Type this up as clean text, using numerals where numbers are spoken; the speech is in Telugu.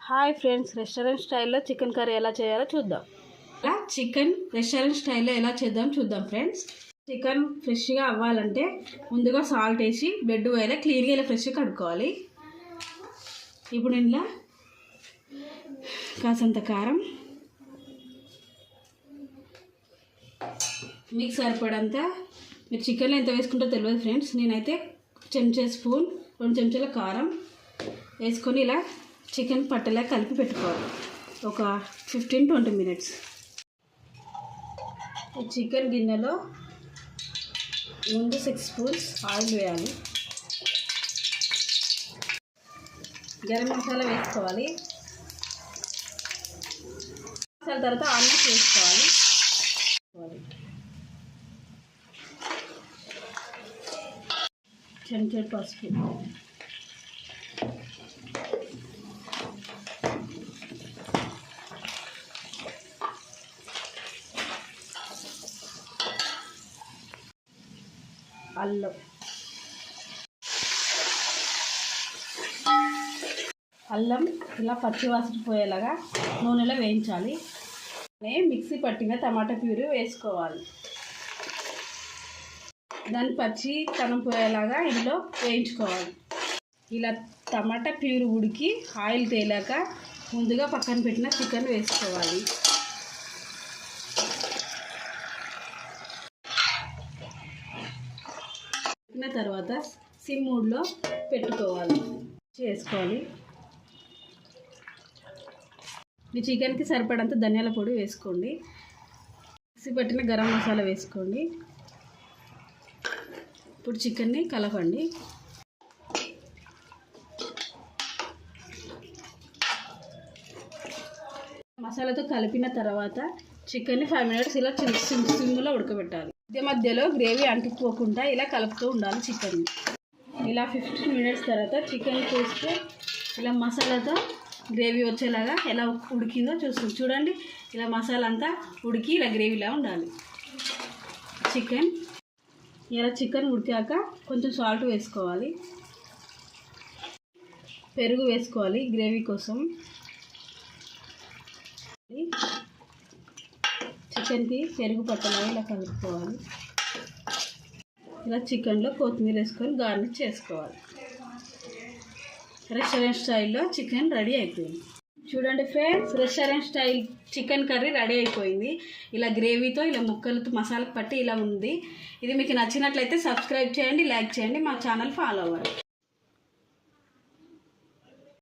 హాయ్ ఫ్రెండ్స్, రెస్టారెంట్ స్టైల్లో చికెన్ కర్రీ ఎలా చేయాలో చూద్దాం. ఇలా చికెన్ రెస్టారెంట్ స్టైల్లో ఎలా చూద్దాం ఫ్రెండ్స్. చికెన్ ఫ్రెష్గా అవ్వాలంటే ముందుగా సాల్ట్ వేసి బెడ్ వేయాలి, క్లీన్గా ఇలా ఫ్రెష్గా కడుక్కోవాలి. ఇప్పుడు ఇంట్లో కాసంత కారం, మీకు సరిపడంత, మీరు చికెన్లో ఎంత వేసుకుంటారో తెలియదు ఫ్రెండ్స్. నేనైతే స్పూన్ 2 చెంచాల కారం వేసుకొని ఇలా చికెన్ పట్టలా కలిపి పెట్టుకోవాలి ఒక 15-20 మినిట్స్. ఈ చికెన్ గిన్నెలో ముందు 6 స్పూన్స్ ఆయిల్ వేయాలి. గరం మసాలా వేసుకోవాలి. మసాలా తర్వాత ఆనియన్స్ వేసుకోవాలి. చెంచాడు పసుపు, అల్లం ఇలా పచ్చివాసన పోయేలాగా నూనెలో వేయించాలి. మిక్సీ పట్టిన టమాటా ప్యూరీ వేసుకోవాలి. దాన్ని పచ్చితనం పోయేలాగా ఇందులో వేయించుకోవాలి. ఇలా టమాటా ప్యూరీ ఉడికి ఆయిల్ తేలాక ముందుగా పక్కన పెట్టిన చికెన్ వేసుకోవాలి. తర్వాత సిమ్ మోడ్లో పెట్టుకోవాలి, చేసుకోవాలి. మీ చికెన్కి సరిపడంత ధనియాల పొడి వేసుకోండి. మిక్సీ పట్టిన గరం మసాలా వేసుకోండి. ఇప్పుడు చికెన్ని కలపండి. మసాలాతో కలిపిన తర్వాత చికెన్ని 5 మినిట్స్ ఇలా సిమ్లో ఉడకబెట్టాలి. మధ్యలో గ్రేవీ అంటుకోకుండా ఇలా కలుపుతూ ఉండాలి చికెన్. ఇలా 15 మినిట్స్ తర్వాత చికెన్ చూస్తే ఇలా మసాలాతో గ్రేవీ వచ్చేలాగా ఎలా ఉడికిందో చూడండి. ఇలా మసాలా అంతా ఉడికి ఇలా గ్రేవీలా ఉండాలి చికెన్. ఇలా చికెన్ ఉడికాక కొంచెం సాల్ట్ వేసుకోవాలి, పెరుగు వేసుకోవాలి గ్రేవీ కోసం. చికెన్కి పెరుగు పట్టలాగా ఇలా కలుపుకోవాలి. ఇలా చికెన్లో కొత్తిమీర వేసుకొని గార్నిష్ చేసుకోవాలి. రెస్టారెంట్ స్టైల్లో చికెన్ రెడీ అయిపోయింది. చూడండి friends, restaurant style chicken curry ready అయిపోయింది. ఇలా గ్రేవీతో ఇలా ముక్కలతో మసాలా పట్టి ఇలా ఉంది. ఇది మీకు నచ్చినట్లయితే సబ్స్క్రైబ్ చేయండి, లైక్ చేయండి, మా ఛానల్ ఫాలో అవ్వండి.